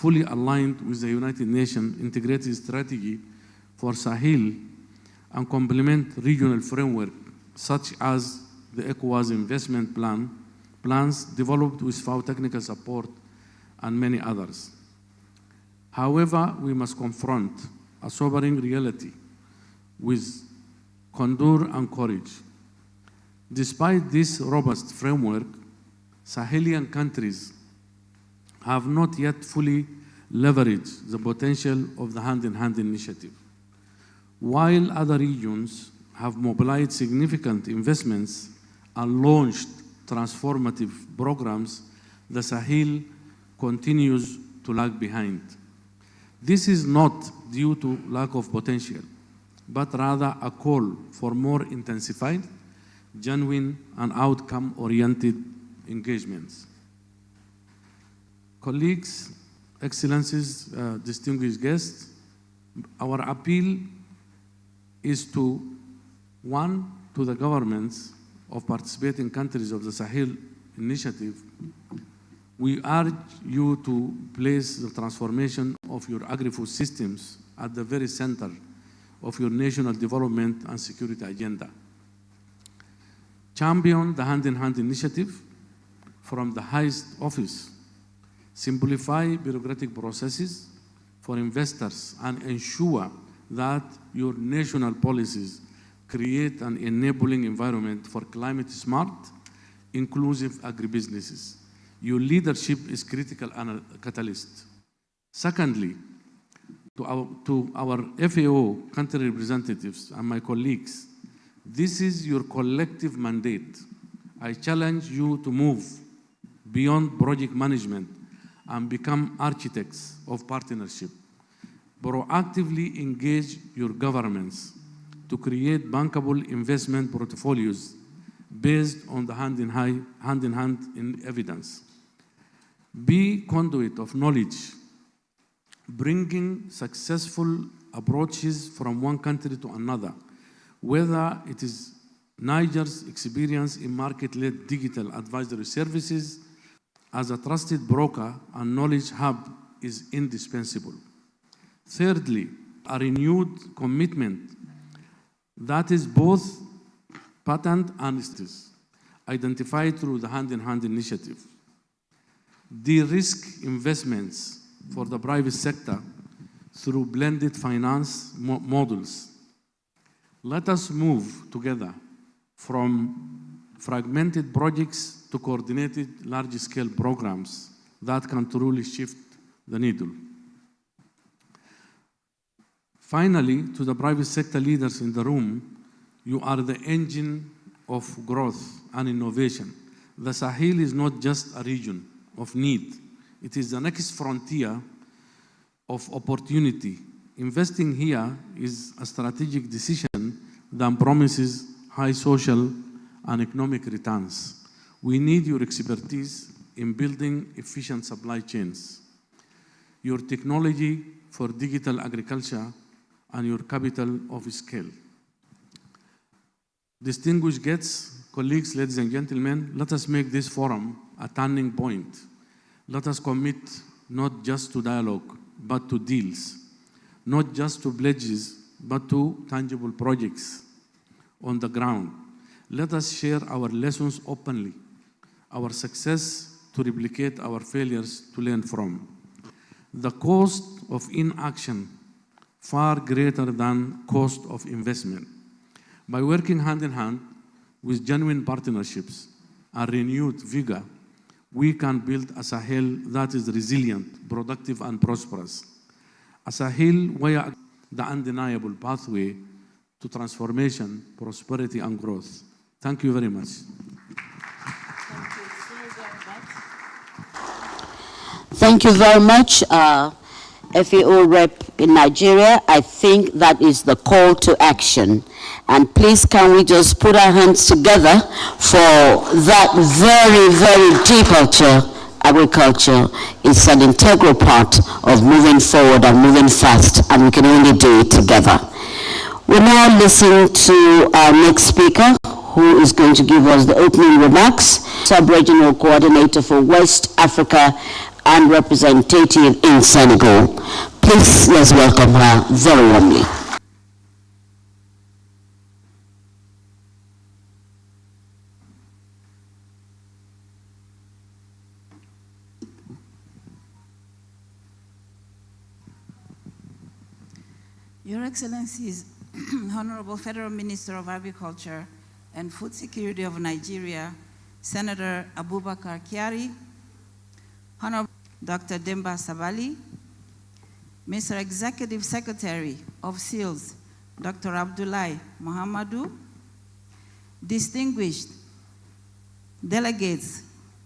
fully aligned with the United Nations integrated strategy for Sahel and complement regional framework such as the ECOWAS investment plans developed with FAO technical support and many others. However, we must confront a sobering reality with candor and courage. Despite this robust framework, Sahelian countries have not yet fully leveraged the potential of the hand-in-hand initiative. While other regions have mobilized significant investments and launched transformative programs, the Sahel continues to lag behind. This is not due to lack of potential, but rather a call for more intensified, genuine, and outcome-oriented engagements. Colleagues, Excellencies, distinguished guests, our appeal is to the governments of participating countries of the Sahel Initiative. We urge you to place the transformation of your agri-food systems at the very center of your national development and security agenda. Champion the hand-in-hand initiative from the highest office. Simplify bureaucratic processes for investors and ensure that your national policies create an enabling environment for climate-smart, inclusive agribusinesses. Your leadership is critical and a catalyst. Secondly, to our FAO country representatives and my colleagues, this is your collective mandate. I challenge you to move beyond project management and become architects of partnership. Proactively engage your governments to create bankable investment portfolios based on the hand-in-hand in evidence. Be conduit of knowledge, bringing successful approaches from one country to another, whether it is Niger's experience in market-led digital advisory services as a trusted broker and knowledge hub is indispensable. Thirdly, a renewed commitment that is both patent and justice, identified through the hand-in-hand initiative. De-risk investments for the private sector through blended finance models. Let us move together from fragmented projects to coordinated large-scale programs that can truly shift the needle. Finally, to the private sector leaders in the room, you are the engine of growth and innovation. The Sahel is not just a region of need. It is the next frontier of opportunity. Investing here is a strategic decision that promises high social and economic returns. We need your expertise in building efficient supply chains, your technology for digital agriculture, and your capital of scale. Distinguished guests, colleagues, ladies and gentlemen, let us make this forum a turning point. Let us commit not just to dialogue, but to deals, not just to pledges, but to tangible projects on the ground. Let us share our lessons openly, our success to replicate, our failures to learn from. The cost of inaction far greater than cost of investment. By working hand in hand with genuine partnerships and renewed vigor, we can build a Sahel that is resilient, productive, and prosperous. A Sahel where the undeniable pathway to transformation, prosperity, and growth. Thank you very much. Thank you very much, FAO rep in Nigeria. I think that is the call to action. And please, can we just put our hands together for that very, very deep agriculture. It's an integral part of moving forward and moving fast, and we can only do it together. We're now listening to our next speaker, who is going to give us the opening remarks. Sub-regional coordinator for West Africa and representative in Senegal. Please, let's welcome her very warmly. Your Excellencies, Honorable Federal Minister of Agriculture and Food Security of Nigeria, Senator Abubakar Kyari, Honorable Dr. Demba Sabali, Mr. Executive Secretary of SEALS, Dr. Abdullahi Muhammadu, distinguished delegates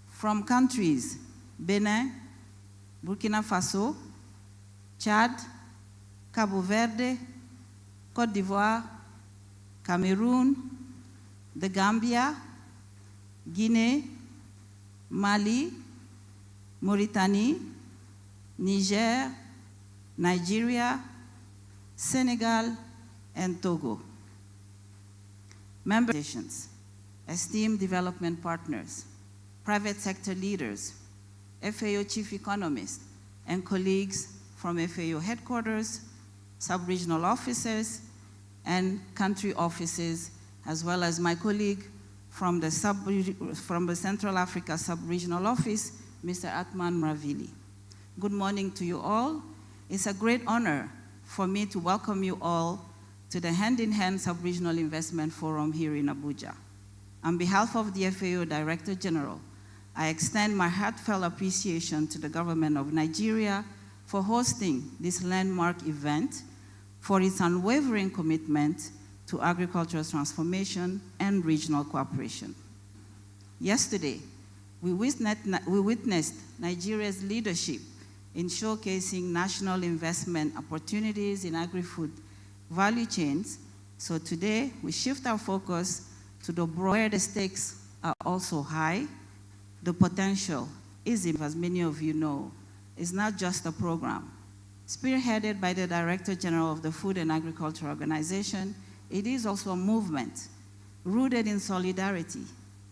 from countries Benin, Burkina Faso, Chad, Cabo Verde, Côte d'Ivoire, Cameroon, the Gambia, Guinea, Mali, Mauritania, Niger, Nigeria, Senegal, and Togo. Member nations, esteemed development partners, private sector leaders, FAO chief economists, and colleagues from FAO headquarters, sub-regional officers, and country offices, as well as my colleague from the Central Africa Sub-Regional Office, Mr. Atman Mravili. Good morning to you all. It's a great honor for me to welcome you all to the Hand-in-Hand Sub-Regional Investment Forum here in Abuja. On behalf of the FAO Director General, I extend my heartfelt appreciation to the government of Nigeria for hosting this landmark event, for its unwavering commitment to agricultural transformation and regional cooperation. Yesterday, we witnessed Nigeria's leadership in showcasing national investment opportunities in agri-food value chains. So today, we shift our focus to where the stakes are also high. The potential is, as many of you know, is not just a program. Spearheaded by the Director General of the Food and Agriculture Organization, it is also a movement rooted in solidarity,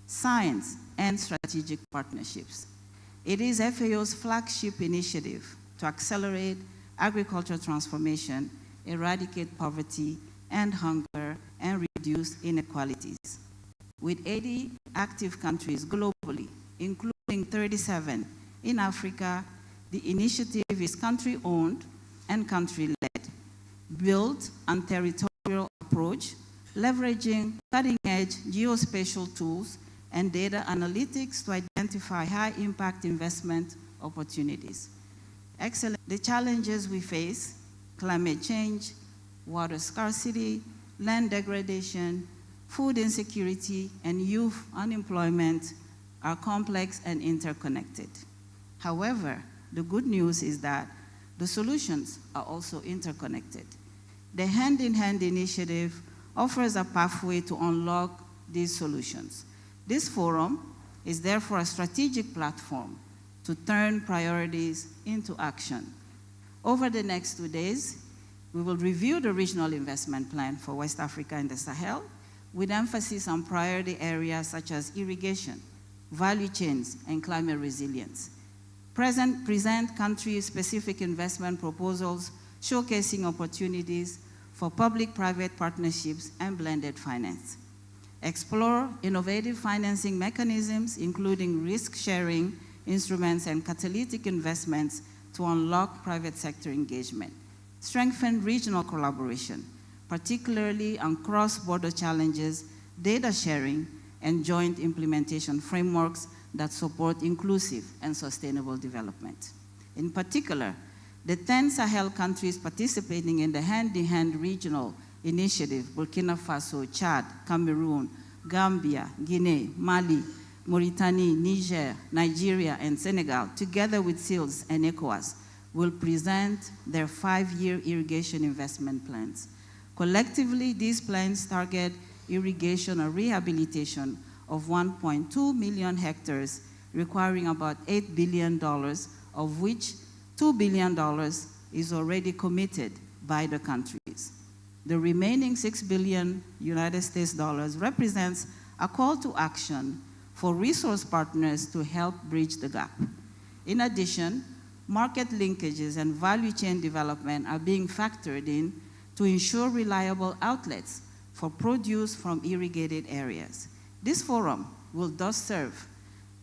science, and strategic partnerships. It is FAO's flagship initiative to accelerate agricultural transformation, eradicate poverty and hunger, and reduce inequalities. With 80 active countries globally, including 37 in Africa, the initiative is country-owned and country-led, built on territorial approach, leveraging cutting-edge geospatial tools and data analytics to identify high-impact investment opportunities. Excellent. The challenges we face, climate change, water scarcity, land degradation, food insecurity, and youth unemployment are complex and interconnected. However, the good news is that the solutions are also interconnected. The Hand-in-Hand initiative offers a pathway to unlock these solutions. This forum is therefore a strategic platform to turn priorities into action. Over the next 2 days, we will review the regional investment plan for West Africa and the Sahel, with emphasis on priority areas such as irrigation, value chains, and climate resilience. Present country-specific investment proposals showcasing opportunities for public-private partnerships and blended finance. Explore innovative financing mechanisms, including risk-sharing instruments and catalytic investments to unlock private sector engagement. Strengthen regional collaboration, particularly on cross-border challenges, data sharing, and joint implementation frameworks that support inclusive and sustainable development. In particular, the 10 Sahel countries participating in the Hand-in-Hand Regional Initiative, Burkina Faso, Chad, Cameroon, Gambia, Guinea, Mali, Mauritania, Niger, Nigeria, and Senegal, together with SEALS and ECOWAS, will present their 5-year irrigation investment plans. Collectively, these plans target irrigation or rehabilitation of 1.2 million hectares, requiring about $8 billion, of which $2 billion is already committed by the countries. The remaining $6 billion United States dollars represents a call to action for resource partners to help bridge the gap. In addition, market linkages and value chain development are being factored in to ensure reliable outlets for produce from irrigated areas. This forum will thus serve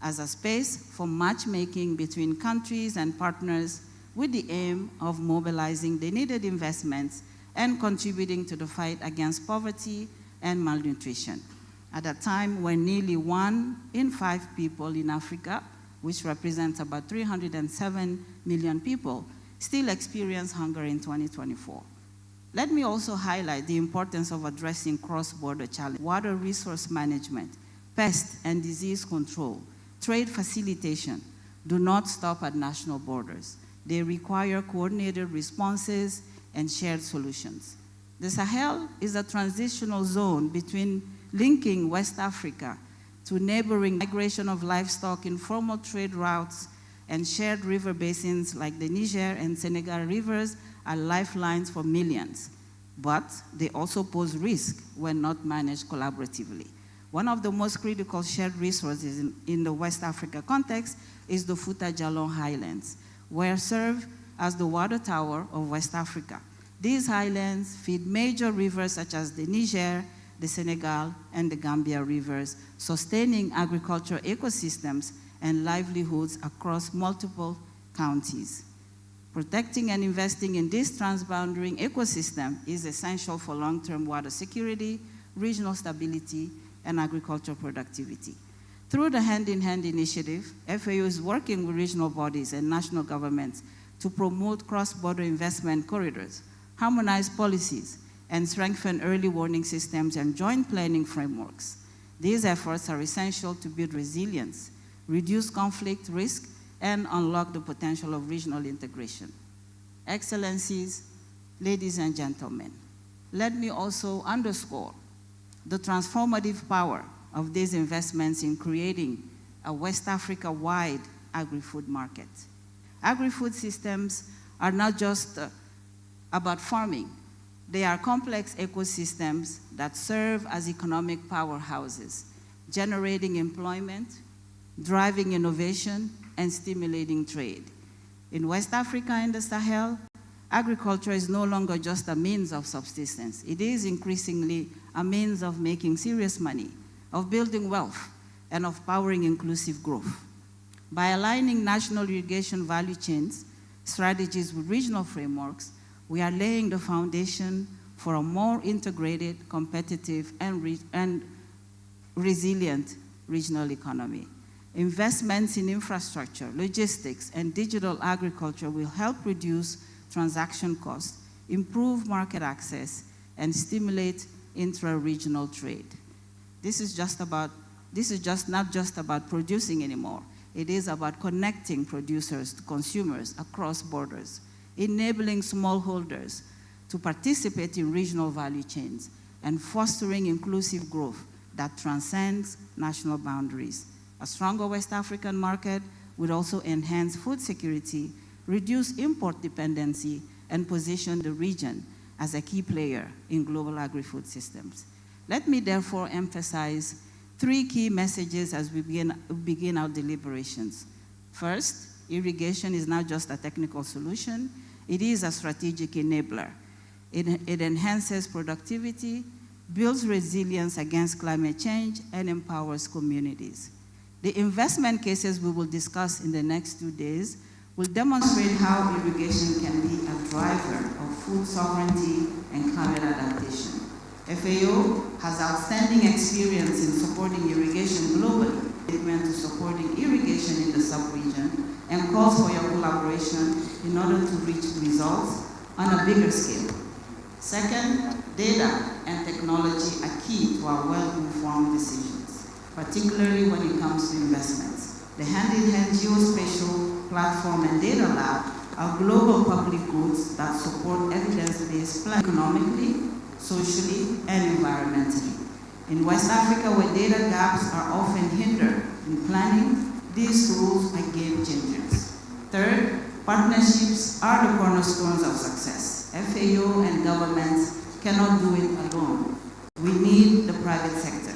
as a space for matchmaking between countries and partners with the aim of mobilizing the needed investments and contributing to the fight against poverty and malnutrition. At a time when nearly 1 in 5 people in Africa, which represents about 307 million people, still experience hunger in 2024. Let me also highlight the importance of addressing cross-border challenges: water resource management, pest and disease control, trade facilitation do not stop at national borders. They require coordinated responses and shared solutions. The Sahel is a transitional zone between linking West Africa to neighboring migration of livestock, informal trade routes, and shared river basins like the Niger and Senegal rivers are lifelines for millions, but they also pose risk when not managed collaboratively. One of the most critical shared resources in the West Africa context is the Fouta Djallon Highlands, where serve as the water tower of West Africa. These highlands feed major rivers such as the Niger, the Senegal, and the Gambia rivers, sustaining agricultural ecosystems and livelihoods across multiple counties. Protecting and investing in this transboundary ecosystem is essential for long-term water security, regional stability, and agricultural productivity. Through the Hand-in-Hand initiative, FAO is working with regional bodies and national governments to promote cross-border investment corridors, harmonize policies, and strengthen early warning systems and joint planning frameworks. These efforts are essential to build resilience, reduce conflict risk, and unlock the potential of regional integration. Excellencies, ladies and gentlemen, let me also underscore the transformative power of these investments in creating a West Africa-wide agri-food market. Agri-food systems are not just about farming. They are complex ecosystems that serve as economic powerhouses, generating employment, driving innovation, and stimulating trade. In West Africa and the Sahel, agriculture is no longer just a means of subsistence. It is increasingly a means of making serious money, of building wealth, and of powering inclusive growth. By aligning national irrigation value chains, strategies with regional frameworks, we are laying the foundation for a more integrated, competitive, and resilient regional economy. Investments in infrastructure, logistics, and digital agriculture will help reduce transaction costs, improve market access, and stimulate intra-regional trade. This is not just about producing anymore. It is about connecting producers to consumers across borders, enabling smallholders to participate in regional value chains, and fostering inclusive growth that transcends national boundaries. A stronger West African market would also enhance food security, reduce import dependency, and position the region as a key player in global agri-food systems. Let me therefore emphasize 3 key messages as we begin our deliberations. First, irrigation is not just a technical solution, it is a strategic enabler. It enhances productivity, builds resilience against climate change, and empowers communities. The investment cases we will discuss in the next 2 days will demonstrate how irrigation can be a driver of food sovereignty and climate adaptation. FAO has outstanding experience in supporting irrigation globally, commitment to supporting irrigation in the sub-region, and calls for your collaboration in order to reach results on a bigger scale. Second, data and technology are key to our well-informed decisions, particularly when it comes to investments. The Hand-in-Hand Geospatial Platform and Data Lab are global public goods that support evidence-based planning economically, socially, and environmentally. In West Africa, where data gaps are often hindered in planning, these tools are game changers. Third, partnerships are the cornerstones of success. FAO and governments cannot do it alone. We need the private sector.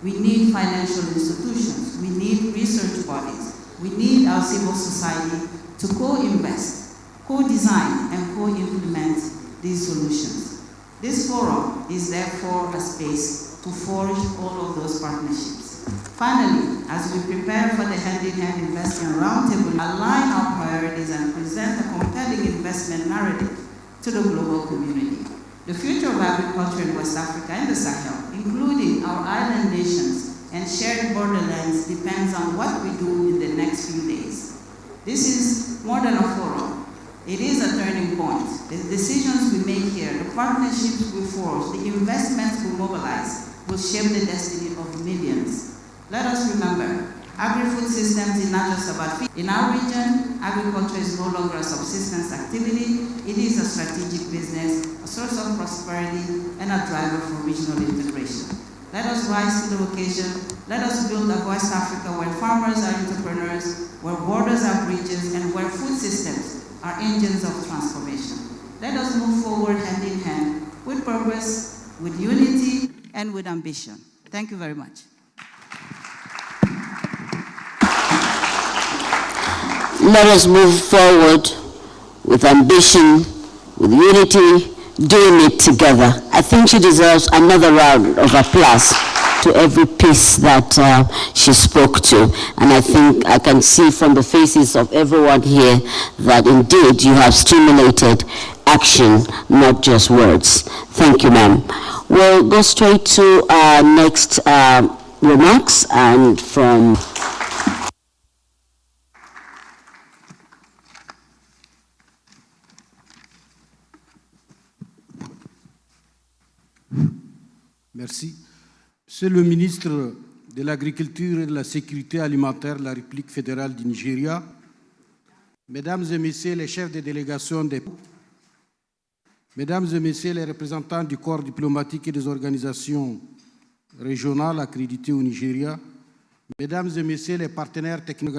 We need financial institutions. We need research bodies. we need our civil society to co-invest, co-design, and co-implement these solutions. This forum is therefore a space to forge all of those partnerships. Finally, as we prepare for the hand-in-hand investment roundtable, align our priorities and present a compelling investment narrative to the global community. The future of agriculture in West Africa and the Sahel, including our island nations and shared borderlands, depends on what we do in the next few days. This is more than a forum. It is a turning point. The decisions we make here, the partnerships we forge, the investments we mobilize will shape the destiny of millions. Let us remember, agri-food systems is not just about feed. In our region, agriculture is no longer a subsistence activity. It is a strategic business, a source of prosperity, and a driver for regional integration. Let us rise to the occasion. Let us build a West Africa where farmers are entrepreneurs, where borders are bridges, and where food systems are engines of transformation. Let us move forward hand in hand with purpose, with unity, and with ambition. Thank you very much. Let us move forward with ambition, with unity, doing it together. I think she deserves another round of applause to every piece that she spoke to. And I think I can see from the faces of everyone here that indeed you have stimulated action, not just words. Thank you, ma'am. We'll go straight to our next remarks, and from Merci. Monsieur le ministre de l'Agriculture et de la Sécurité alimentaire de la République fédérale du Nigeria, Mesdames et Messieurs les chefs de délégation des Mesdames et Messieurs les représentants du corps diplomatique et des organisations régionales accréditées au Nigeria, Mesdames et Messieurs les partenaires techniques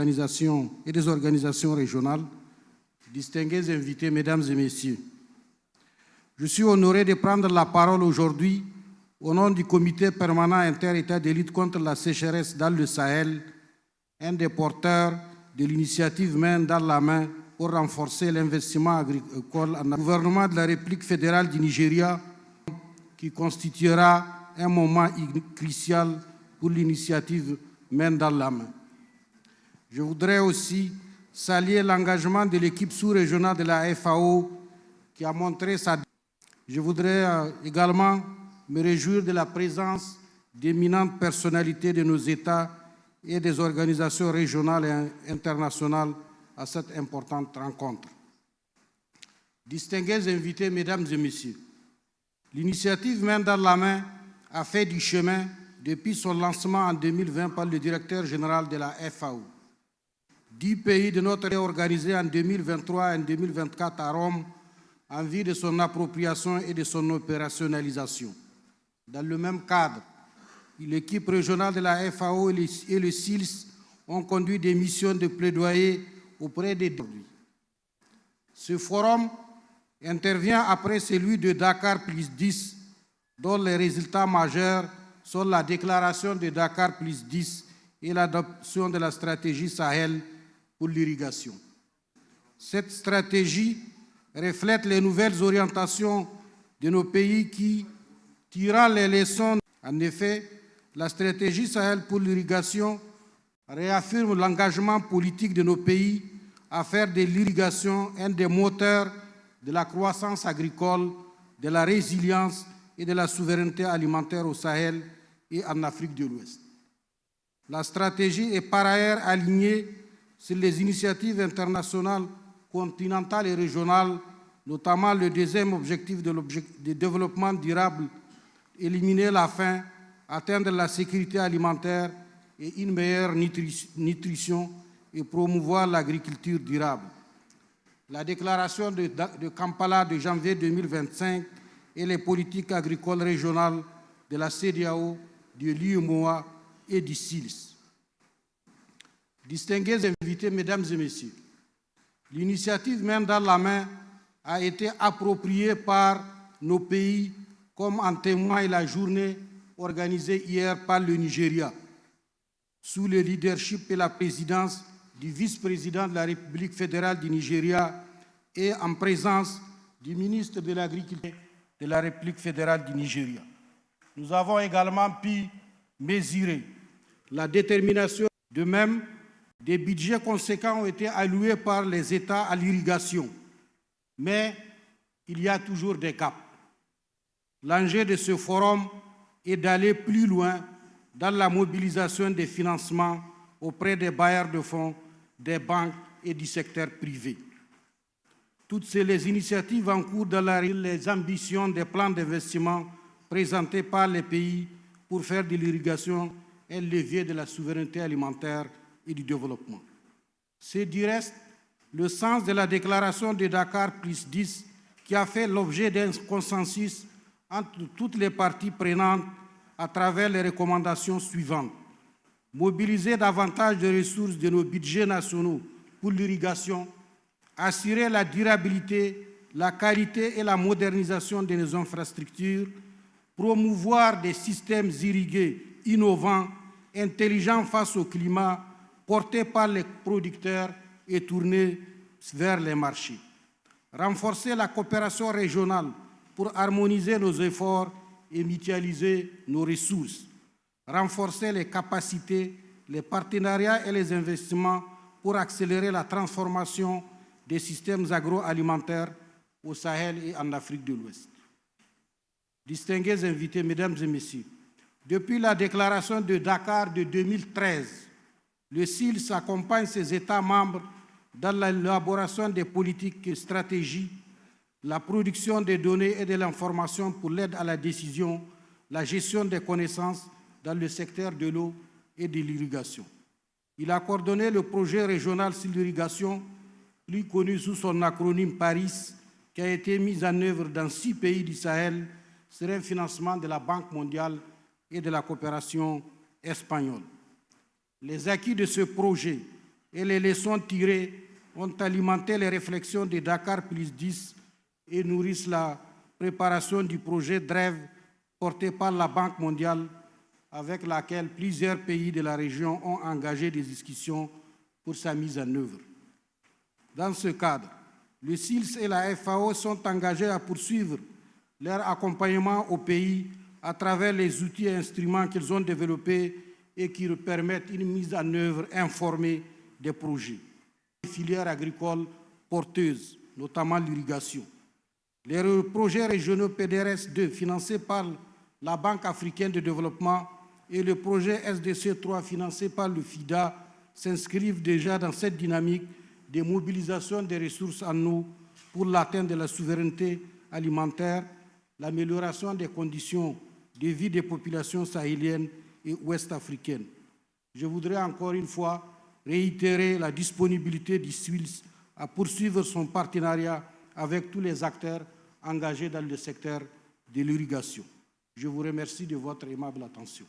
et des organisations régionales, distingués invités, Mesdames et Messieurs, je suis honoré de prendre la parole aujourd'hui au nom du Comité permanent inter-État de lutte contre la sécheresse dans le Sahel, un des porteurs de l'initiative Main dans la main pour renforcer l'investissement agricole en gouvernement de la République fédérale du Nigeria, qui constituera un moment crucial pour l'initiative Main dans la main. Je voudrais aussi saluer l'engagement de l'équipe sous-régionale de la FAO qui a montré sa... Je voudrais également me réjouir de la présence d'éminentes personnalités de nos États et des organisations régionales et internationales à cette importante rencontre. Distingués invités, Mesdames et Messieurs, l'initiative Main dans la main a fait du chemin depuis son lancement en 2020 par le directeur général de la FAO. 10 pays de notre région organisés en 2023 et 2024 à Rome en vue de son appropriation et de son opérationnalisation. Dans le même cadre, l'équipe régionale de la FAO et le SILS ont conduit des missions de plaidoyer auprès des produits. Ce forum intervient après celui de Dakar plus 10, dont les résultats majeurs sont la déclaration de Dakar plus 10 et l'adoption de la stratégie Sahel pour l'irrigation. Cette stratégie reflète les nouvelles orientations de nos pays qui, tirant les leçons, en effet, la stratégie Sahel pour l'irrigation réaffirme l'engagement politique de nos pays à faire de l'irrigation un des moteurs de la croissance agricole, de la résilience et de la souveraineté alimentaire au Sahel et en Afrique de l'Ouest. La stratégie est par ailleurs alignée sur les initiatives internationales, continentales et régionales, notamment le deuxième objectif de développement durable, éliminer la faim, atteindre la sécurité alimentaire et une meilleure nutrition et promouvoir l'agriculture durable. La déclaration de Kampala de janvier 2025 et les politiques agricoles régionales de la CEDEAO, de l'UEMOA et du SILS. Distingués invités, Mesdames et Messieurs, l'initiative Main dans la main a été appropriée par nos pays, comme en témoigne la journée organisée hier par le Nigeria, sous le leadership et la présidence du vice-président de la République fédérale du Nigeria et en présence du ministre de l'Agriculture de la République fédérale du Nigeria. Nous avons également pu mesurer la détermination. De même, des budgets conséquents ont été alloués par les États à l'irrigation. Mais il y a toujours des gaps. L'enjeu de ce forum est d'aller plus loin dans la mobilisation des financements auprès des bailleurs de fonds, des banques et du secteur privé. Toutes ces initiatives en cours dans les ambitions des plans d'investissement présentés par les pays pour faire de l'irrigation un levier de la souveraineté alimentaire et du développement. C'est du reste le sens de la déclaration de Dakar +10 qui a fait l'objet d'un consensus entre toutes les parties prenantes à travers les recommandations suivantes. Mobiliser davantage de ressources de nos budgets nationaux pour l'irrigation, assurer la durabilité, la qualité et la modernisation de nos infrastructures, promouvoir des systèmes irrigués innovants, intelligents face au climat, portés par les producteurs et tournés vers les marchés. Renforcer la coopération régionale pour harmoniser nos efforts et mutualiser nos ressources. Renforcer les capacités, les partenariats et les investissements pour accélérer la transformation des systèmes agroalimentaires au Sahel et en Afrique de l'Ouest. Distingués invités, mesdames et messieurs, depuis la déclaration de Dakar de 2013, le CILS accompagne ses États membres dans l'élaboration des politiques et stratégies, la production des données et de l'information pour l'aide à la décision, la gestion des connaissances dans le secteur de l'eau et de l'irrigation. Il a coordonné le projet régional sur l'irrigation, plus connu sous son acronyme PARIS, qui a été mis en œuvre dans 6 pays du Sahel sur un financement de la Banque mondiale et de la coopération espagnole. Les acquis de ce projet et les leçons tirées ont alimenté les réflexions de Dakar +10 et nourrissent la préparation du projet DREV porté par la Banque mondiale avec laquelle plusieurs pays de la région ont engagé des discussions pour sa mise en œuvre. Dans ce cadre, le CILS et la FAO sont engagés à poursuivre leur accompagnement au pays à travers les outils et instruments qu'ils ont développés et qui permettent une mise en œuvre informée des projets. Les filières agricoles porteuses, notamment l'irrigation. Les projets régionaux PDRS 2 financés par la Banque africaine de développement et le projet SDC 3 financé par le FIDA s'inscrivent déjà dans cette dynamique de mobilisation des ressources en eau pour l'atteinte de la souveraineté alimentaire, l'amélioration des conditions de vie des populations sahéliennes et ouest-africaines. Je voudrais encore une fois réitérer la disponibilité du SWILS à poursuivre son partenariat avec tous les acteurs engagés dans le secteur de l'irrigation. Je vous remercie de votre aimable attention.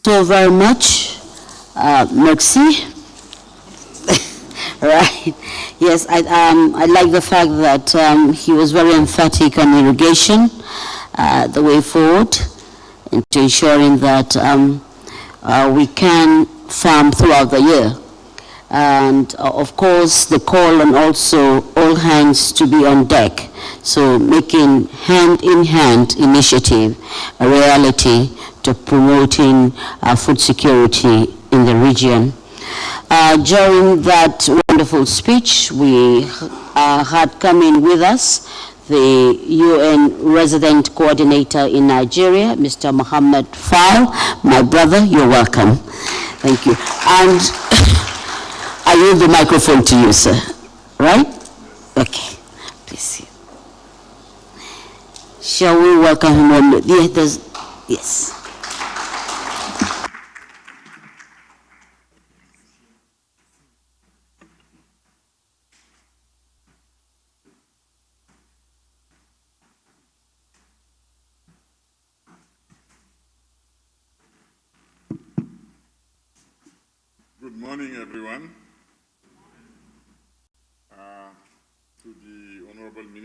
So very much, merci. Right. Yes, I like the fact that he was very emphatic on irrigation, the way forward, into ensuring that we can farm throughout the year. And of course, the call on also all hands to be on deck. So making hand-in-hand initiative a reality to promoting food security in the region. During that wonderful speech, we had come in with us the UN resident coordinator in Nigeria, Mr. Mohammed Fall. My brother, you're welcome. Thank you. And I yield the microphone to you, sir. Right? Okay. Please. Shall we welcome him on? Yes. Good morning, everyone.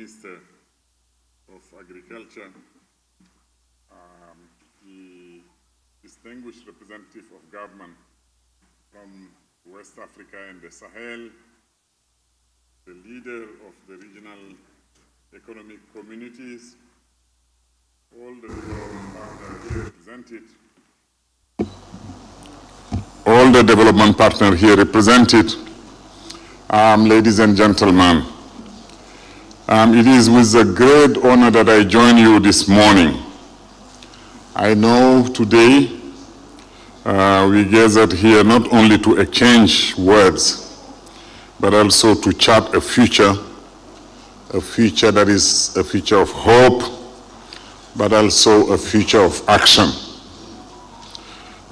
Minister of Agriculture, the distinguished representative of government from West Africa and the Sahel, the leader of the regional economic communities, all the development partners here represented. All the development partners here represented, ladies and gentlemen, it is with a great honor that I join you this morning. I know today we gathered here not only to exchange words, but also to chart a future that is a future of hope, but also a future of action.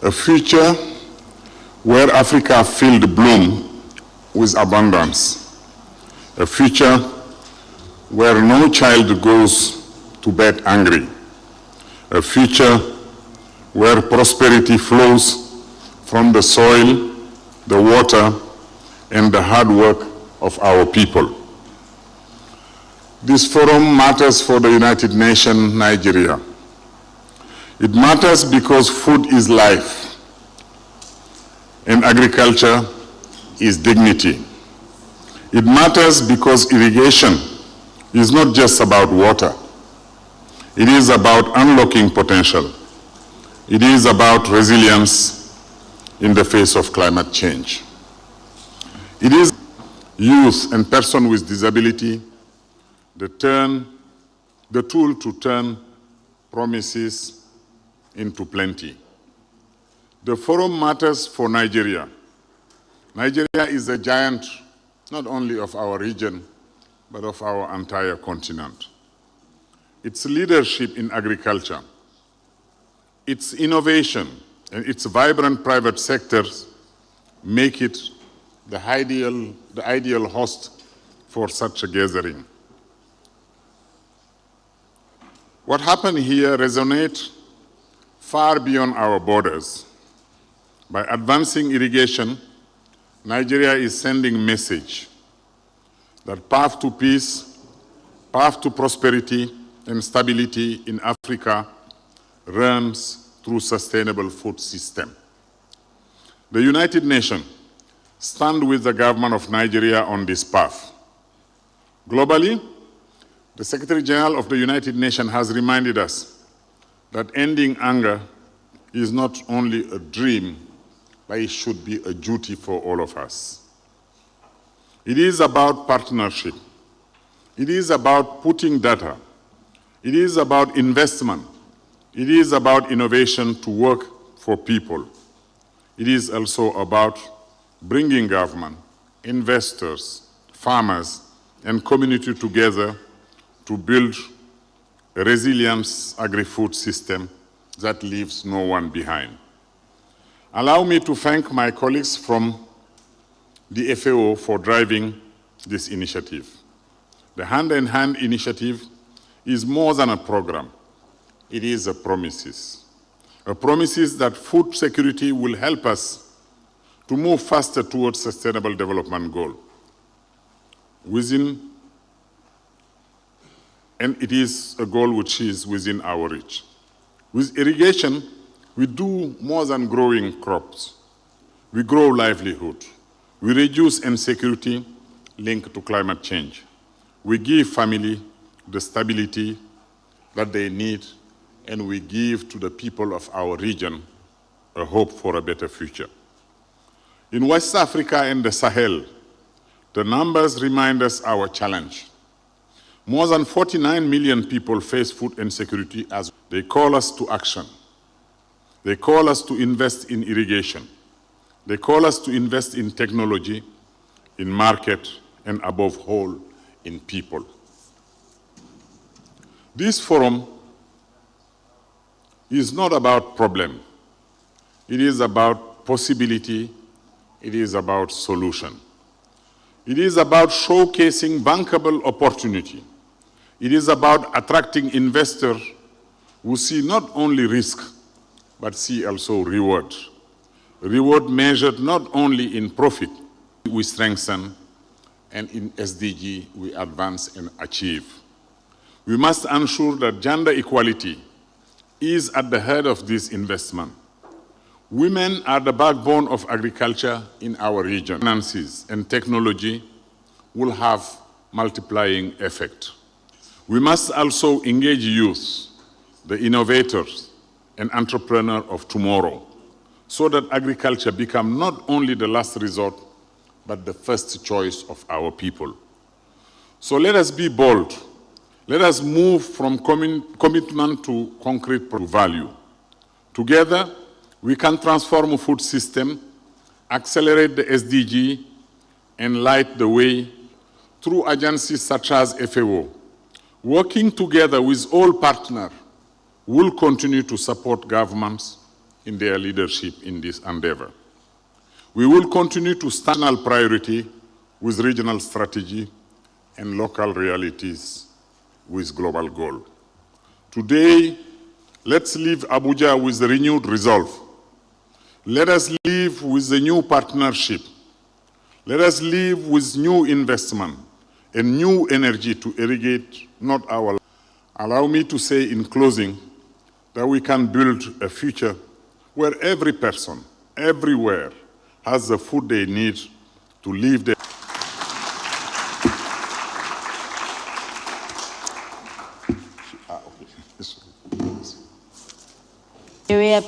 A future where Africa filled bloom with abundance. A future where no child goes to bed angry. A future where prosperity flows from the soil, the water, and the hard work of our people. This forum matters for the United Nations Nigeria. It matters because food is life, and agriculture is dignity. It matters because irrigation is not just about water. It is about unlocking potential. It is about resilience in the face of climate change. It is youth and persons with disability, the tool to turn promises into plenty. The forum matters for Nigeria. Nigeria is a giant not only of our region, but of our entire continent. Its leadership in agriculture, its innovation, and its vibrant private sectors make it the ideal host for such a gathering. What happened here resonates far beyond our borders. By advancing irrigation, Nigeria is sending a message that path to peace, path to prosperity and stability in Africa runs through sustainable food system. The United Nations stand with the government of Nigeria on this path. Globally, the Secretary General of the United Nations has reminded us that ending hunger is not only a dream, but it should be a duty for all of us. It is about partnership. It is about putting data. It is about investment. It is about innovation to work for people. It is also about bringing government, investors, farmers, and community together to build a resilient agri-food system that leaves no one behind. Allow me to thank my colleagues from the FAO for driving this initiative. The Hand in Hand initiative is more than a program. It is a promise that food security will help us to move faster towards sustainable development goal. And it is a goal which is within our reach. With irrigation, we do more than growing crops. We grow livelihood. We reduce insecurity linked to climate change. We give family the stability that they need, and we give to the people of our region a hope for a better future. In West Africa and the Sahel, the numbers remind us our challenge. More than 49 million people face food insecurity as they call us to action. They call us to invest in irrigation. They call us to invest in technology, in market, and above all, in people. This forum is not about problem. It is about possibility. It is about solution. It is about showcasing bankable opportunity. It is about attracting investors who see not only risk, but see also reward. Reward measured not only in profit we strengthen, and in SDG we advance and achieve. We must ensure that gender equality is at the heart of this investment. Women are the backbone of agriculture in our region. Finances and technology will have multiplying effect. We must also engage youth, the innovators and entrepreneurs of tomorrow, so that agriculture becomes not only the last resort, but the first choice of our people. So let us be bold. Let us move from commitment to concrete value. Together, we can transform a food system, accelerate the SDG, and light the way through agencies such as FAO. Working together with all partners, will continue to support governments in their leadership in this endeavor. We will continue to stand on priority with regional strategy and local realities with global goal. Today, let's leave Abuja with renewed resolve. Let us live with the new partnership. Let us live with new investment and new energy to irrigate not our life. Allow me to say in closing that we can build a future where every person, everywhere, has the food they need to live their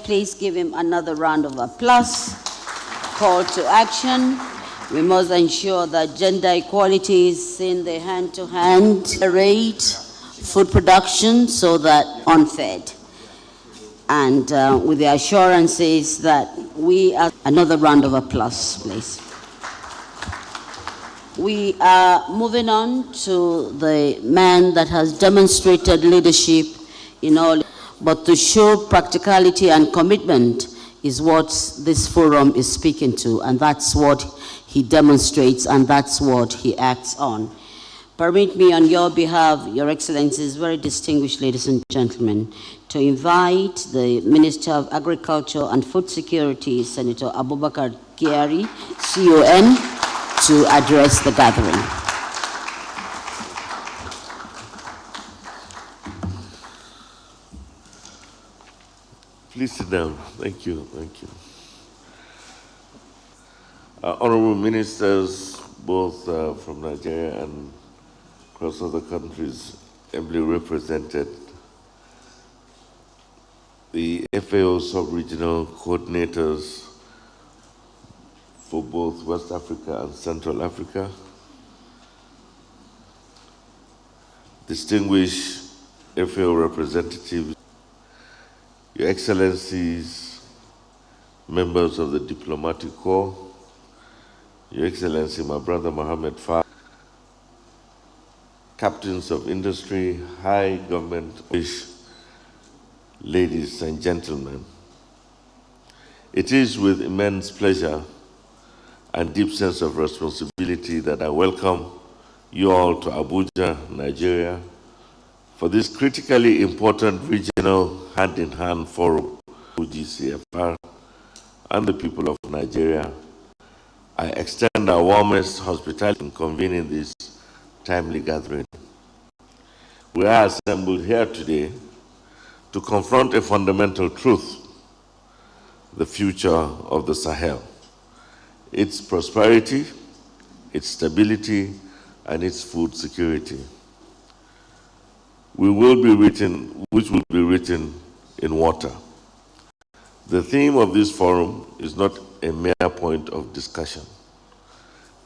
Please give him another round of applause. Call to action. We must ensure that gender equality is in the hand-to-hand rate food production so that unfed. And with the assurances that we are, another round of applause, please. We are moving on to the man that has demonstrated leadership in all, but to show practicality and commitment is what this forum is speaking to, and that's what he demonstrates, and that's what he acts on. Permit me on your behalf, Your Excellencies, very distinguished ladies and gentlemen, to invite the Minister of Agriculture and Food Security, Senator Abubakar Kyari, CON, to address the gathering. Please sit down. Thank you. Thank you. Honorable ministers, both from Nigeria and across other countries, ably represented, the FAO sub-regional coordinators for both West Africa and Central Africa, distinguished FAO representatives, Your Excellencies, members of the Diplomatic Corps, Your Excellency, my brother Mohammed Fa, captains of industry, high government, ladies and gentlemen, it is with immense pleasure and deep sense of responsibility that I welcome you all to Abuja, Nigeria, for this critically important regional hand-in-hand forum with GCFR and the people of Nigeria. I extend our warmest hospitality in convening this timely gathering. We are assembled here today to confront a fundamental truth: the future of the Sahel, its prosperity, its stability, and its food security. Which will be written in water. The theme of this forum is not a mere point of discussion.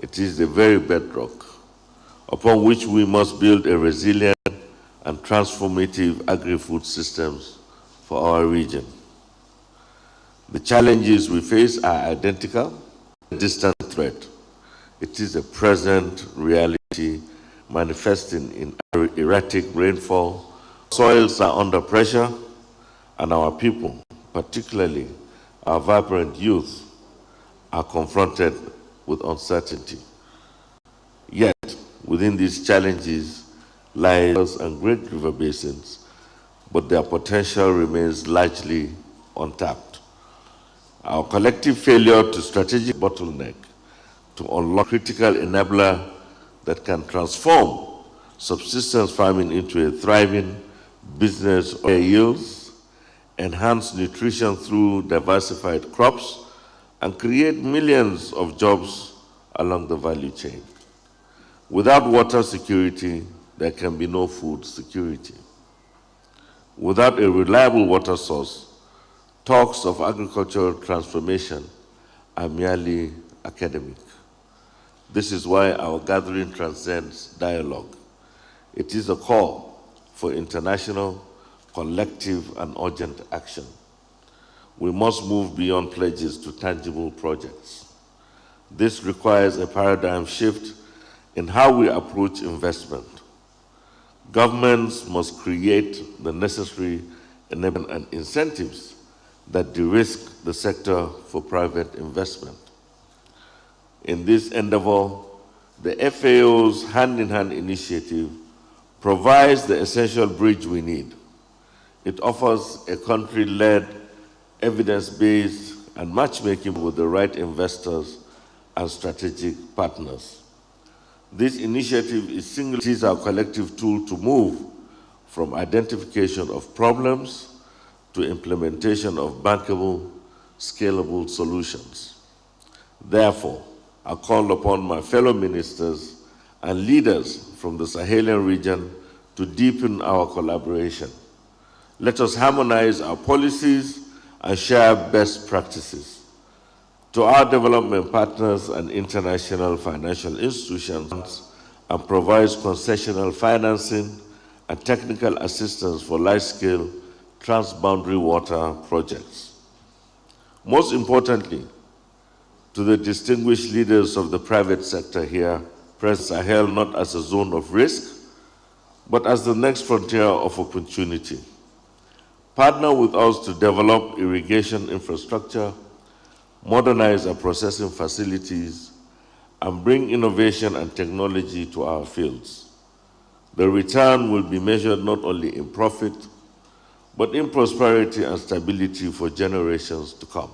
It is the very bedrock upon which we must build a resilient and transformative agri-food systems for our region. The challenges we face are identical, a distant threat. It is a present reality manifesting in erratic rainfall. Soils are under pressure, and our people, particularly our vibrant youth, are confronted with uncertainty. Yet, within these challenges lie and great river basins, but their potential remains largely untapped. Our collective failure to strategic bottleneck to unlock critical enabler that can transform subsistence farming into a thriving business of yields, enhance nutrition through diversified crops, and create millions of jobs along the value chain. Without water security, there can be no food security. Without a reliable water source, talks of agricultural transformation are merely academic. This is why our gathering transcends dialogue. It is a call for international, collective, and urgent action. We must move beyond pledges to tangible projects. This requires a paradigm shift in how we approach investment. Governments must create the necessary enablement and incentives that de-risk the sector for private investment. In this endeavor, the FAO's hand-in-hand initiative provides the essential bridge we need. It offers a country-led, evidence-based, and matchmaking with the right investors and strategic partners. This initiative is our collective tool to move from identification of problems to implementation of bankable, scalable solutions. Therefore, I call upon my fellow ministers and leaders from the Sahelian region to deepen our collaboration. Let us harmonize our policies and share best practices. To our development partners and international financial institutions, and provides concessional financing and technical assistance for large-scale transboundary water projects. Most importantly, to the distinguished leaders of the private sector here, press Sahel not as a zone of risk, but as the next frontier of opportunity. Partner with us to develop irrigation infrastructure, modernize our processing facilities, and bring innovation and technology to our fields. The return will be measured not only in profit, but in prosperity and stability for generations to come.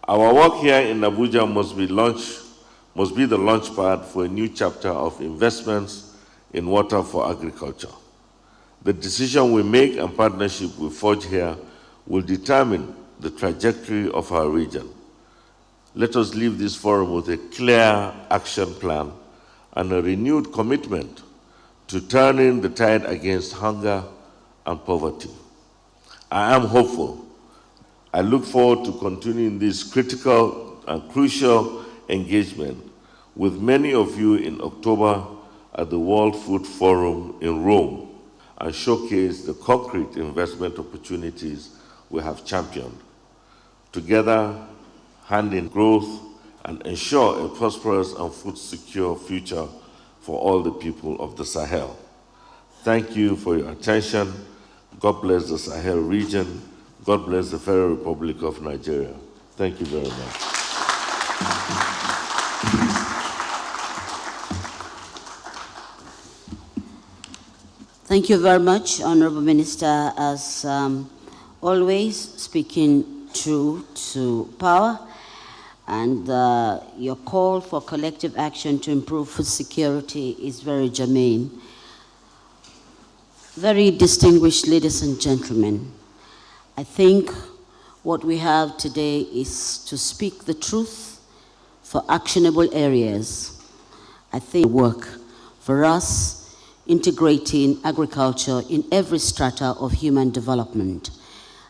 Our work here in Abuja must be the launchpad for a new chapter of investments in water for agriculture. The decision we make and partnership we forge here will determine the trajectory of our region. Let us leave this forum with a clear action plan and a renewed commitment to turning the tide against hunger and poverty. I am hopeful. I look forward to continuing this critical and crucial engagement with many of you in October at the World Food Forum in Rome and showcase the concrete investment opportunities we have championed. Together, hand in growth and ensure a prosperous and food-secure future for all the people of the Sahel. Thank you for your attention. God bless the Sahel region. God bless the Federal Republic of Nigeria. Thank you very much. Thank you very much, Honorable Minister, as always, speaking true to power, and your call for collective action to improve food security is very germane. Very distinguished ladies and gentlemen, I think what we have today is to speak the truth for actionable areas. I think work for us integrating agriculture in every strata of human development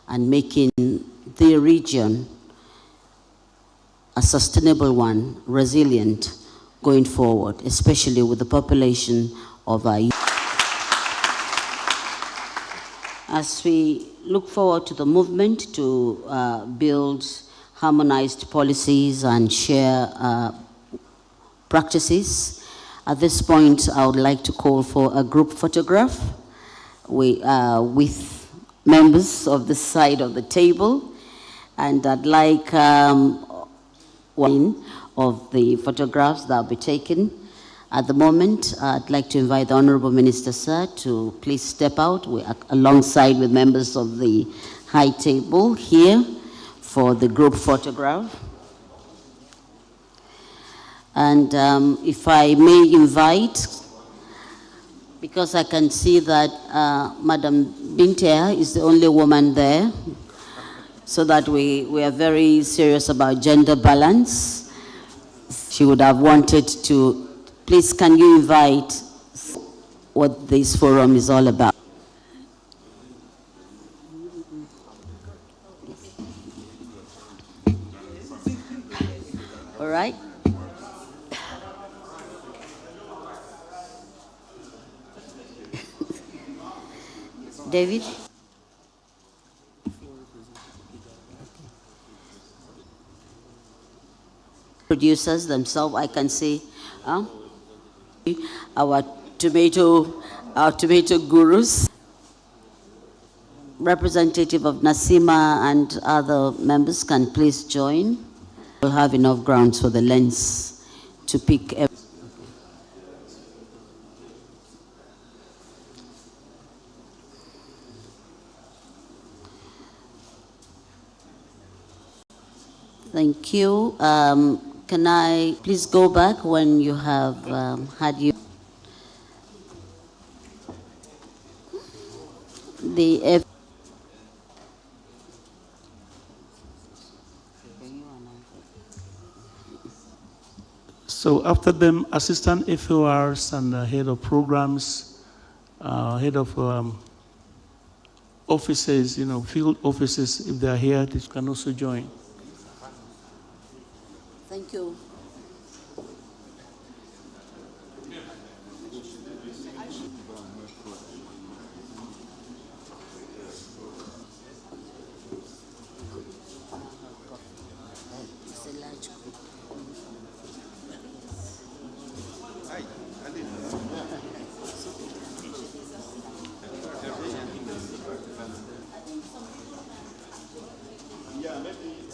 and making the region a sustainable one, resilient going forward, especially with the population of our youth. As we look forward to the movement to build harmonized policies and share practices, at this point I would like to call for a group photograph with members of this side of the table. And I'd like one of the photographs that will be taken. At the moment, I'd like to invite the Honorable Minister, sir, to please step out. We're alongside with members of the high table here for the group photograph. And if I may invite Because I can see that Madam Bintia is the only woman there, so that we are very serious about gender balance. She would have wanted to, please can you invite what this forum is all about? All right. David? Producers themselves, I can see our tomato gurus, representative of Nasima and other members can please join. We'll have enough grounds for the lens to pick everything. Thank you. Can I please go back when you have had you? The So after them, assistant FORs and head of programs, head of offices, field offices, if they are here, they can also join. Thank you.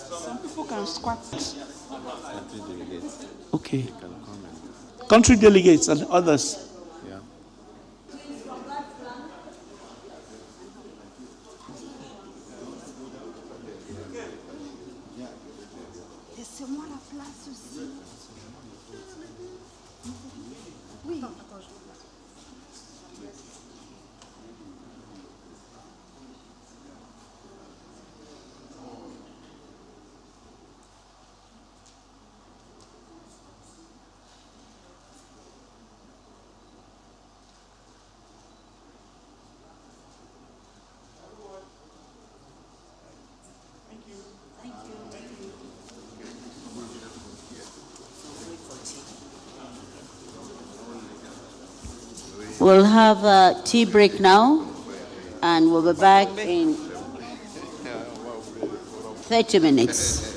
Some people can squat. Okay. Country delegates and others. Laissez-moi la place aussi. Oui. We'll have a tea break now, and we'll be back in 30 minutes.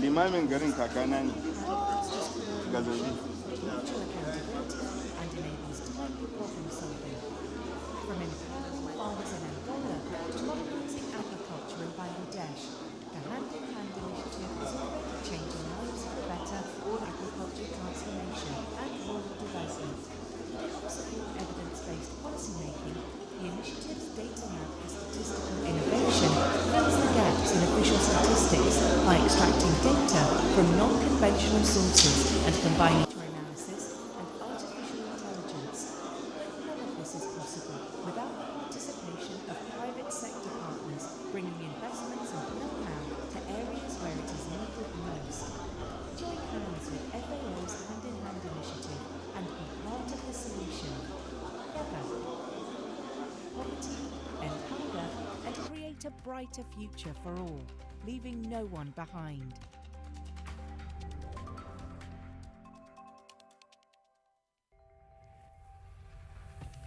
limamin garin kakana ne gazabi From empowering farmers in Angola to modernizing agriculture in Bangladesh, the Hand in Hand initiative is already changing lives for the better, agriculture transformation and rural development. To help support evidence-based policymaking, the initiative's Data Lab for Statistical Innovation fills the gaps in official statistics by extracting data from non-conventional sources and combining analysis and artificial intelligence. None of this is possible without the participation of private sector partners, bringing investments and know-how to areas where it is needed most. Join hands with FAO's Hand in Hand initiative and be part of the solution. poverty, end hunger, and create a brighter future for all, leaving no one behind.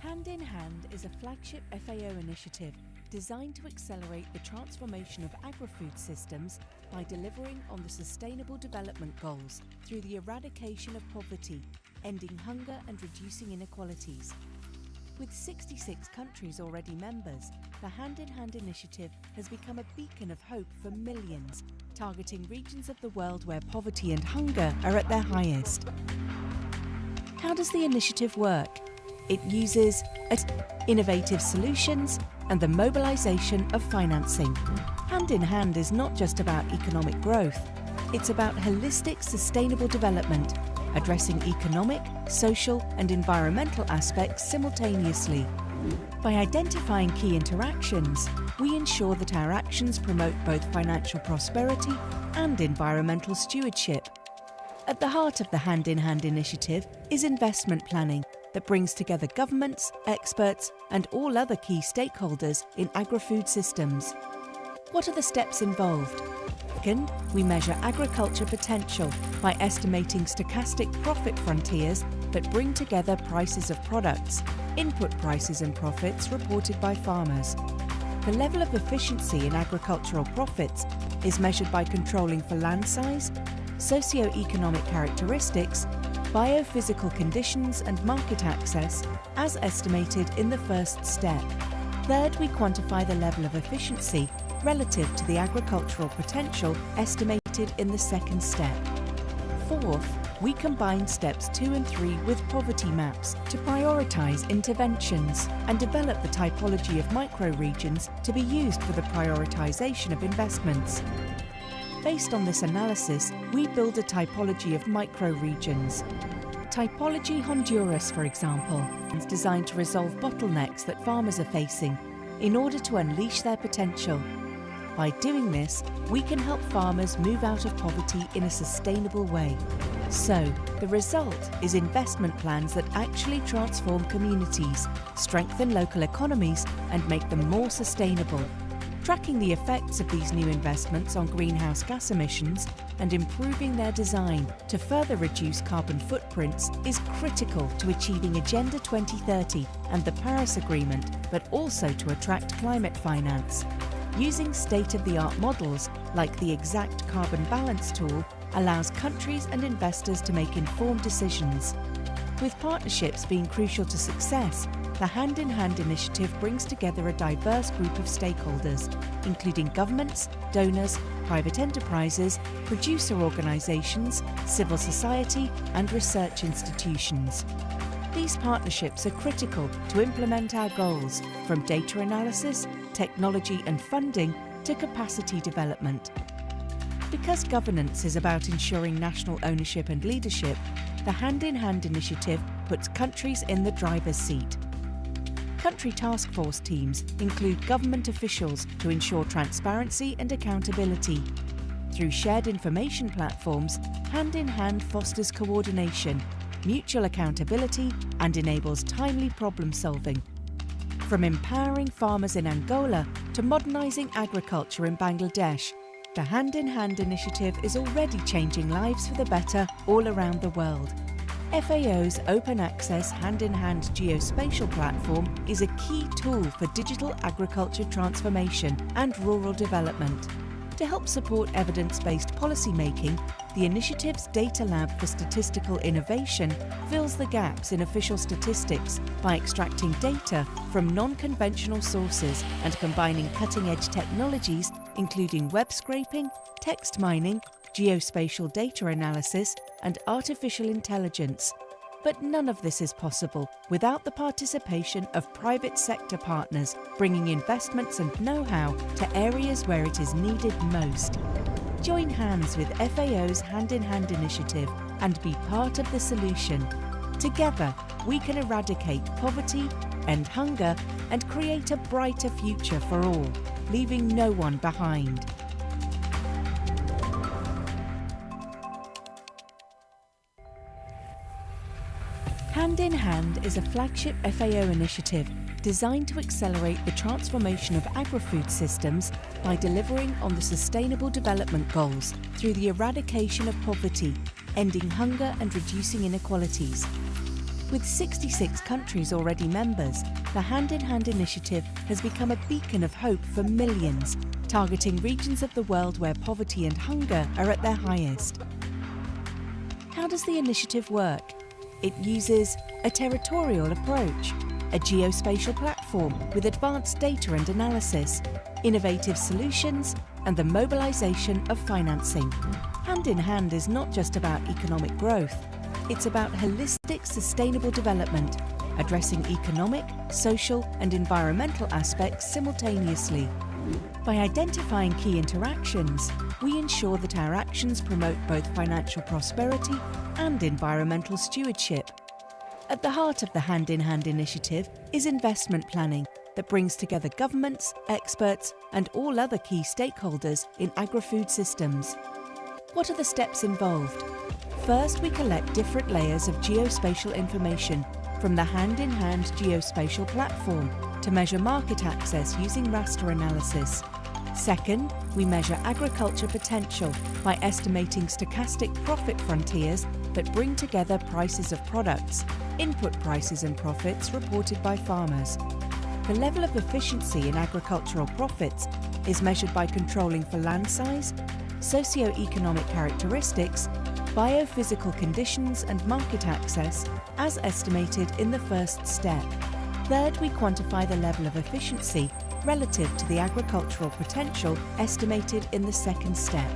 Hand in Hand is a flagship FAO initiative designed to accelerate the transformation of agri-food systems by delivering on the Sustainable Development Goals through the eradication of poverty, ending hunger and reducing inequalities. With 66 countries already members, the Hand in Hand initiative has become a beacon of hope for millions, targeting regions of the world where poverty and hunger are at their highest. How does the initiative work? It uses innovative solutions and the mobilisation of financing. Hand in Hand is not just about economic growth, it's about holistic sustainable development, addressing economic, social and environmental aspects simultaneously. By identifying key interactions, we ensure that our actions promote both financial prosperity and environmental stewardship. At the heart of the Hand in Hand initiative is investment planning that brings together governments, experts and all other key stakeholders in agri-food systems. What are the steps involved? Second, we measure agriculture potential by estimating stochastic profit frontiers that bring together prices of products, input prices and profits reported by farmers. The level of efficiency in agricultural profits is measured by controlling for land size, socio-economic characteristics, biophysical conditions and market access as estimated in the first step. Third, we quantify the level of efficiency relative to the agricultural potential estimated in the second step. Fourth, we combine steps 2 and 3 with poverty maps to prioritise interventions and develop the typology of microregions to be used for the prioritisation of investments. Based on this analysis, we build a typology of microregions. Typology Honduras, for example, is designed to resolve bottlenecks that farmers are facing in order to unleash their potential. By doing this, we can help farmers move out of poverty in a sustainable way. So, the result is investment plans that actually transform communities, strengthen local economies, and make them more sustainable. Tracking the effects of these new investments on greenhouse gas emissions and improving their design to further reduce carbon footprints is critical to achieving Agenda 2030 and the Paris Agreement, but also to attract climate finance. Using state-of-the-art models like the Exact Carbon Balance tool allows countries and investors to make informed decisions. With partnerships being crucial to success, the Hand in Hand initiative brings together a diverse group of stakeholders, including governments, donors, private enterprises, producer organisations, civil society and research institutions. These partnerships are critical to implement our goals, from data analysis, technology and funding to capacity development. Because governance is about ensuring national ownership and leadership, the Hand in Hand initiative puts countries in the driver's seat. Country task force teams include government officials to ensure transparency and accountability. Through shared information platforms, Hand in Hand fosters coordination, mutual accountability, and enables timely problem solving. From empowering farmers in Angola to modernising agriculture in Bangladesh, the Hand in Hand initiative is already changing lives for the better all around the world. FAO's open access Hand in Hand geospatial platform is a key tool for digital agriculture transformation and rural development. To help support evidence-based policymaking, the initiative's Data Lab for Statistical Innovation fills the gaps in official statistics by extracting data from non-conventional sources and combining cutting-edge technologies including web scraping, text mining, geospatial data analysis, and artificial intelligence. But none of this is possible without the participation of private sector partners, bringing investments and know-how to areas where it is needed most. Join hands with FAO's Hand in Hand initiative and be part of the solution. Together, we can eradicate poverty, end hunger, and create a brighter future for all, leaving no one behind. Hand in Hand is a flagship FAO initiative designed to accelerate the transformation of agri-food systems by delivering on the Sustainable Development Goals through the eradication of poverty, ending hunger and reducing inequalities. With 66 countries already members, the Hand in Hand initiative has become a beacon of hope for millions, targeting regions of the world where poverty and hunger are at their highest. How does the initiative work? It uses a territorial approach, a geospatial platform with advanced data and analysis, innovative solutions, and the mobilization of financing. Hand in Hand is not just about economic growth, it's about holistic sustainable development, addressing economic, social, and environmental aspects simultaneously. By identifying key interactions, we ensure that our actions promote both financial prosperity and environmental stewardship. At the heart of the Hand in Hand initiative is investment planning that brings together governments, experts, and all other key stakeholders in agri-food systems. What are the steps involved? First, we collect different layers of geospatial information from the Hand in Hand geospatial platform to measure market access using raster analysis. Second, we measure agriculture potential by estimating stochastic profit frontiers that bring together prices of products, input prices and profits reported by farmers. The level of efficiency in agricultural profits is measured by controlling for land size, socio-economic characteristics, biophysical conditions and market access as estimated in the first step. Third, we quantify the level of efficiency relative to the agricultural potential estimated in the second step.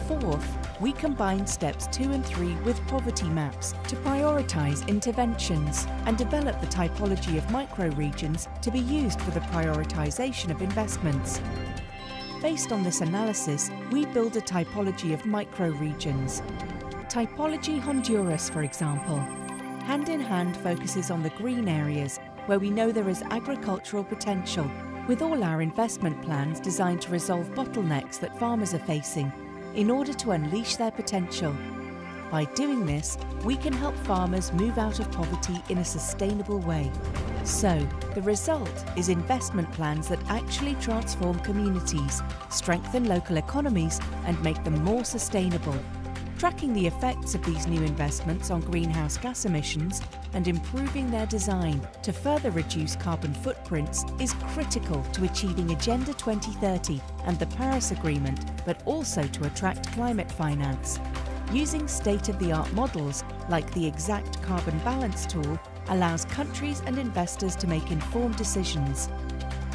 Fourth, we combine steps 2 and 3 with poverty maps to prioritise interventions and develop the typology of micro-regions to be used for the prioritisation of investments. Based on this analysis, we build a typology of micro-regions. Typology Honduras, for example. Hand in Hand focuses on the green areas where we know there is agricultural potential, with all our investment plans designed to resolve bottlenecks that farmers are facing in order to unleash their potential. By doing this, we can help farmers move out of poverty in a sustainable way. So, the result is investment plans that actually transform communities, strengthen local economies, and make them more sustainable. Tracking the effects of these new investments on greenhouse gas emissions and improving their design to further reduce carbon footprints is critical to achieving Agenda 2030 and the Paris Agreement, but also to attract climate finance. Using state-of-the-art models like the Exact Carbon Balance tool allows countries and investors to make informed decisions.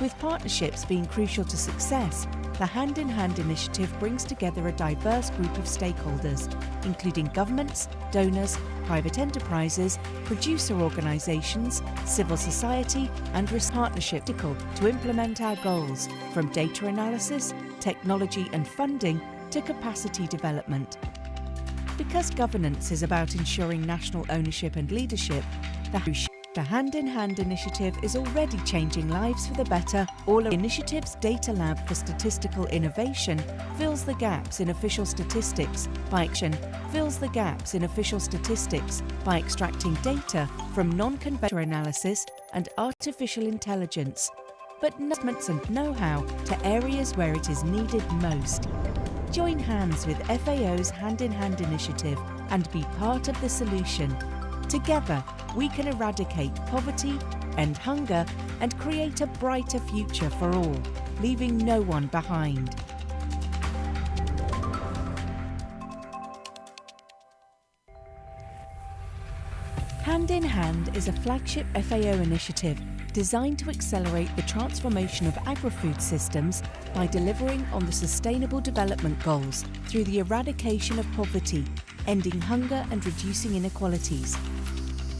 With partnerships being crucial to success, the Hand in Hand initiative brings together a diverse group of stakeholders, including governments, donors, private enterprises, producer organisations, civil society, and risk partnership to implement our goals, from data analysis, technology and funding to capacity development. Because governance is about ensuring national ownership and leadership, the Hand in Hand initiative is already changing lives for the better. All of the initiative's Data Lab for Statistical Innovation fills the gaps in official statistics by extracting data from non-conventional analysis and artificial intelligence, but investments and know-how to areas where it is needed most. Join hands with FAO's Hand in Hand initiative and be part of the solution. Together, we can eradicate poverty, end hunger, and create a brighter future for all, leaving no one behind. Hand in Hand is a flagship FAO initiative designed to accelerate the transformation of agri-food systems by delivering on the Sustainable Development Goals through the eradication of poverty, ending hunger and reducing inequalities.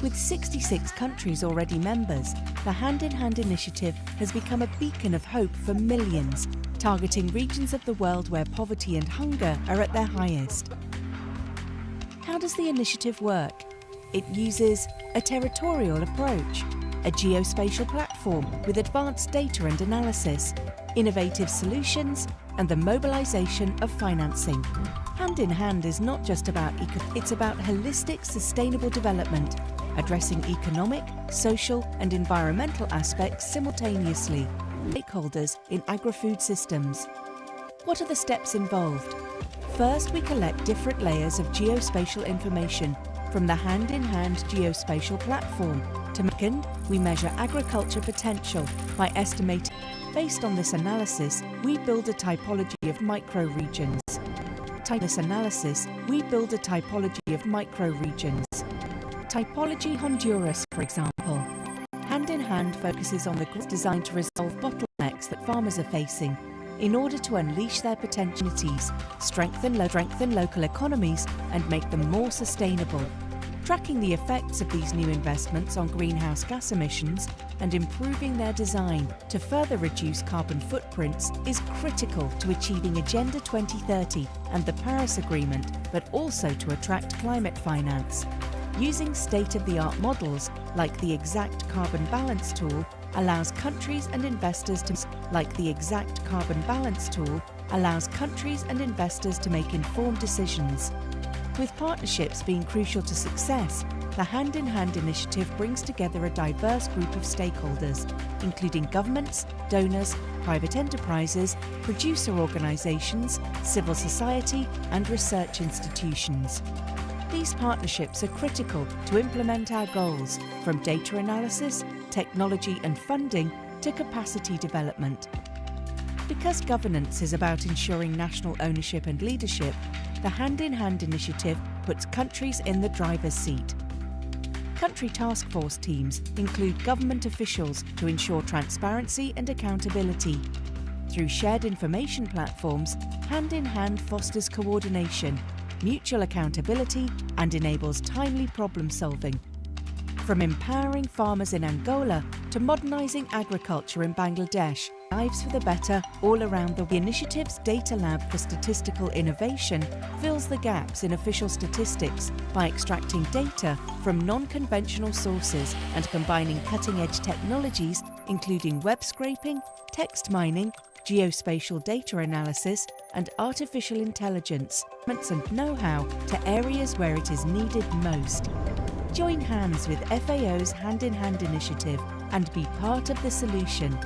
With 66 countries already members, the Hand in Hand initiative has become a beacon of hope for millions, targeting regions of the world where poverty and hunger are at their highest. How does the initiative work? It uses a territorial approach, a geospatial platform with advanced data and analysis, innovative solutions, and the mobilization of financing. Hand in Hand is not just about it's about holistic sustainable development, addressing economic, social and environmental aspects simultaneously. Stakeholders in agri-food systems. What are the steps involved? First, we collect different layers of geospatial information from the hand-in-hand geospatial platform. Second, we measure agriculture potential by estimating. Based on this analysis, we build a typology of microregions. This analysis, we build a typology of microregions. Typology Honduras, for example. Hand-in-hand focuses on the grids designed to resolve bottlenecks that farmers are facing in order to unleash their potentialities, strengthen local economies and make them more sustainable. Tracking the effects of these new investments on greenhouse gas emissions and improving their design to further reduce carbon footprints is critical to achieving Agenda 2030 and the Paris Agreement, but also to attract climate finance. Using state-of-the-art models like the exact carbon balance tool allows countries and investors to make informed decisions. With partnerships being crucial to success, the Hand-in-Hand initiative brings together a diverse group of stakeholders, including governments, donors, private enterprises, producer organisations, civil society and research institutions. These partnerships are critical to implement our goals, from data analysis, technology and funding to capacity development. Because governance is about ensuring national ownership and leadership, the Hand-in-Hand initiative puts countries in the driver's seat. Country task force teams include government officials to ensure transparency and accountability. Through shared information platforms, Hand-in-Hand fosters coordination, mutual accountability and enables timely problem solving. From empowering farmers in Angola to modernising agriculture in Bangladesh, Lives for the Better all around the initiative's Data Lab for Statistical Innovation fills the gaps in official statistics by extracting data from non-conventional sources and combining cutting-edge technologies including web scraping, text mining, geospatial data analysis and artificial intelligence and know-how to areas where it is needed most. Join hands with FAO's Hand-in-Hand initiative and be part of the solution.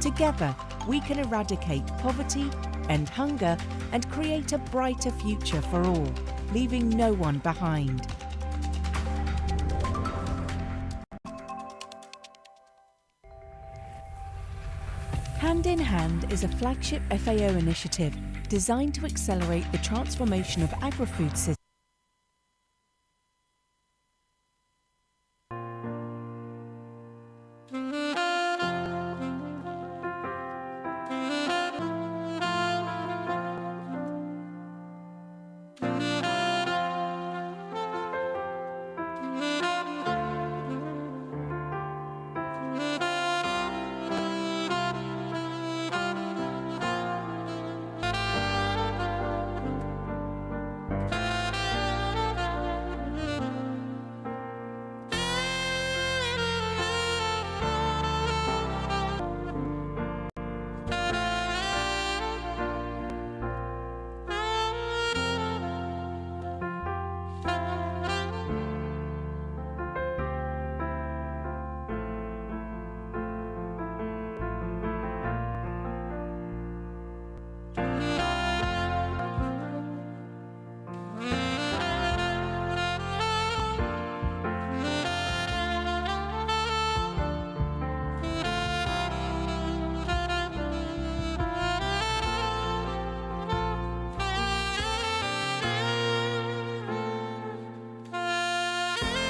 Together, we can eradicate poverty, end hunger, and create a brighter future for all, leaving no one behind. Hand-in-Hand is a flagship FAO initiative designed to accelerate the transformation of agri-food systems